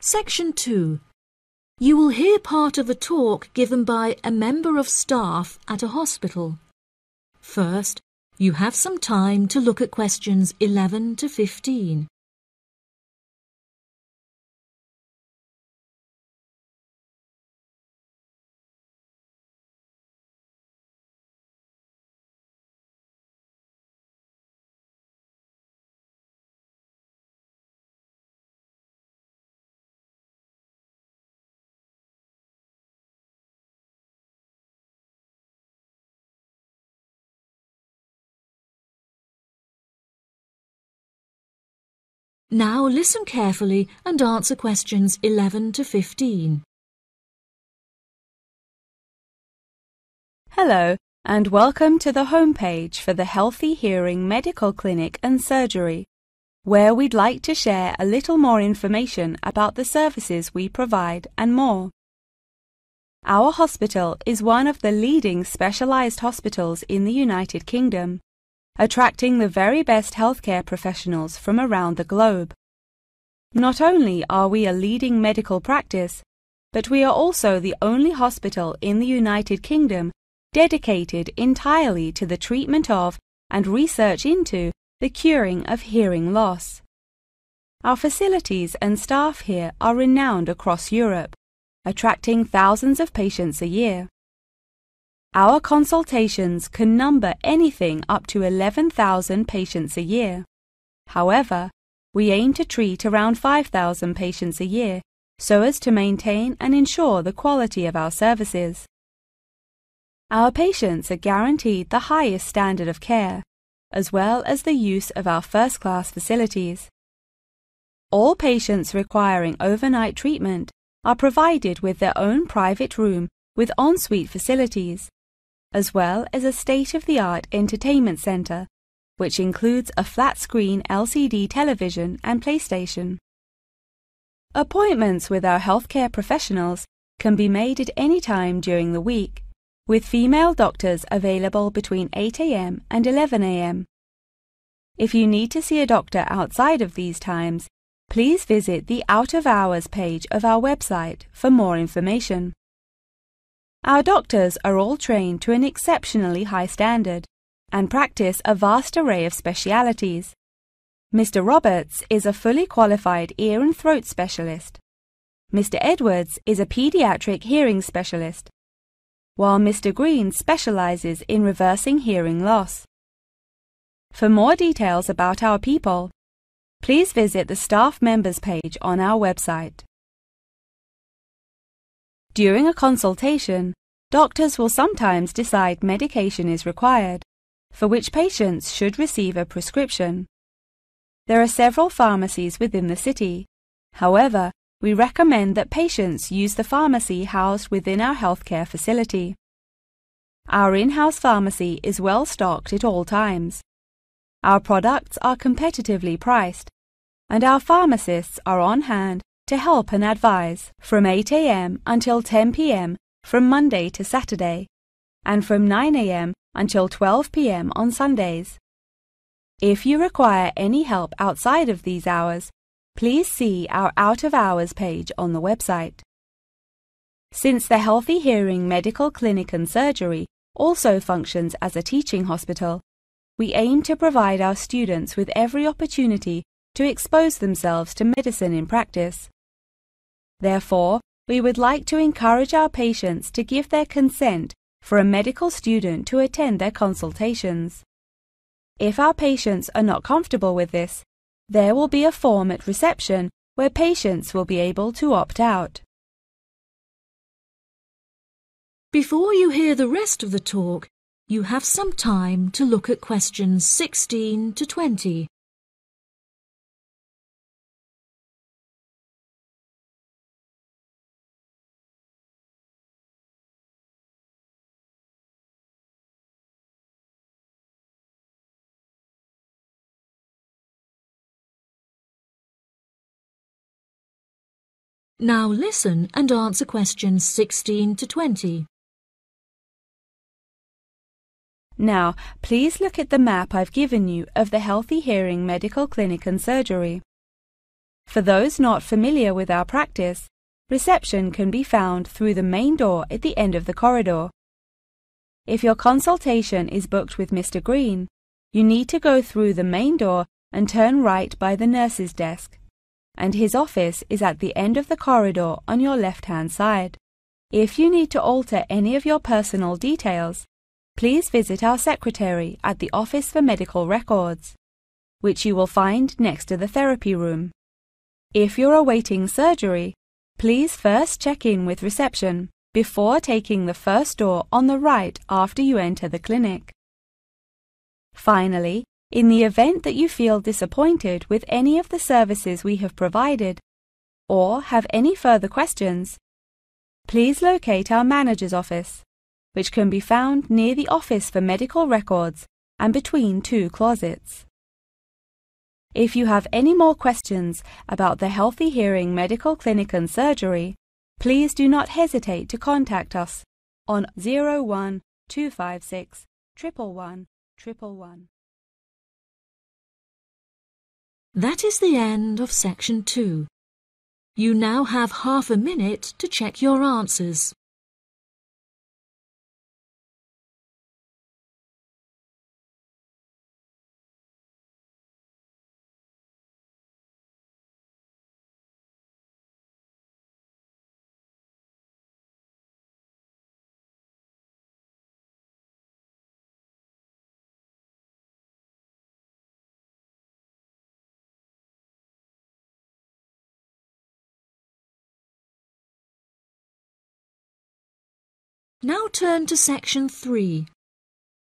Section 2. You will hear part of a talk given by a member of staff at a hospital. First, you have some time to look at questions 11 to 15. Now listen carefully and answer questions 11 to 15. Hello, and welcome to the homepage for the Healthy Hearing Medical Clinic and Surgery, where we'd like to share a little more information about the services we provide and more. Our hospital is one of the leading specialized hospitals in the United Kingdom, attracting the very best healthcare professionals from around the globe. Not only are we a leading medical practice, but we are also the only hospital in the United Kingdom dedicated entirely to the treatment of and research into the curing of hearing loss. Our facilities and staff here are renowned across Europe, attracting thousands of patients a year. Our consultations can number anything up to 11,000 patients a year. However, we aim to treat around 5,000 patients a year so as to maintain and ensure the quality of our services. Our patients are guaranteed the highest standard of care, as well as the use of our first-class facilities. All patients requiring overnight treatment are provided with their own private room with ensuite facilities, as well as a state-of-the-art entertainment center, which includes a flat-screen LCD television and PlayStation. Appointments with our healthcare professionals can be made at any time during the week, with female doctors available between 8 a.m. and 11 a.m. If you need to see a doctor outside of these times, please visit the Out of Hours page of our website for more information. Our doctors are all trained to an exceptionally high standard and practice a vast array of specialities. Mr. Roberts is a fully qualified ear and throat specialist. Mr. Edwards is a pediatric hearing specialist, while Mr. Green specializes in reversing hearing loss. For more details about our people, please visit the staff members page on our website. During a consultation, doctors will sometimes decide medication is required, for which patients should receive a prescription. There are several pharmacies within the city. However, we recommend that patients use the pharmacy housed within our healthcare facility. Our in-house pharmacy is well stocked at all times. Our products are competitively priced, and our pharmacists are on hand to help and advise from 8 a.m. until 10 p.m. from Monday to Saturday, and from 9 a.m. until 12 p.m. on Sundays. If you require any help outside of these hours, please see our Out of Hours page on the website. Since the Healthy Hearing Medical Clinic and Surgery also functions as a teaching hospital, we aim to provide our students with every opportunity to expose themselves to medicine in practice. Therefore, we would like to encourage our patients to give their consent for a medical student to attend their consultations. If our patients are not comfortable with this, there will be a form at reception where patients will be able to opt out. Before you hear the rest of the talk, you have some time to look at questions 16 to 20. Now listen and answer questions 16 to 20. Now, please look at the map I've given you of the Healthy Hearing Medical Clinic and Surgery. For those not familiar with our practice, reception can be found through the main door at the end of the corridor. If your consultation is booked with Mr. Green, you need to go through the main door and turn right by the nurse's desk, and his office is at the end of the corridor on your left-hand side. If you need to alter any of your personal details, please visit our secretary at the Office for Medical Records, which you will find next to the therapy room. If you're awaiting surgery, please first check in with reception before taking the first door on the right after you enter the clinic. Finally, in the event that you feel disappointed with any of the services we have provided, or have any further questions, please locate our manager's office, which can be found near the Office for Medical Records and between two closets. If you have any more questions about the Healthy Hearing Medical Clinic and Surgery, please do not hesitate to contact us on 01 256 111 111. That is the end of section 2. You now have half a minute to check your answers. Now turn to section 3.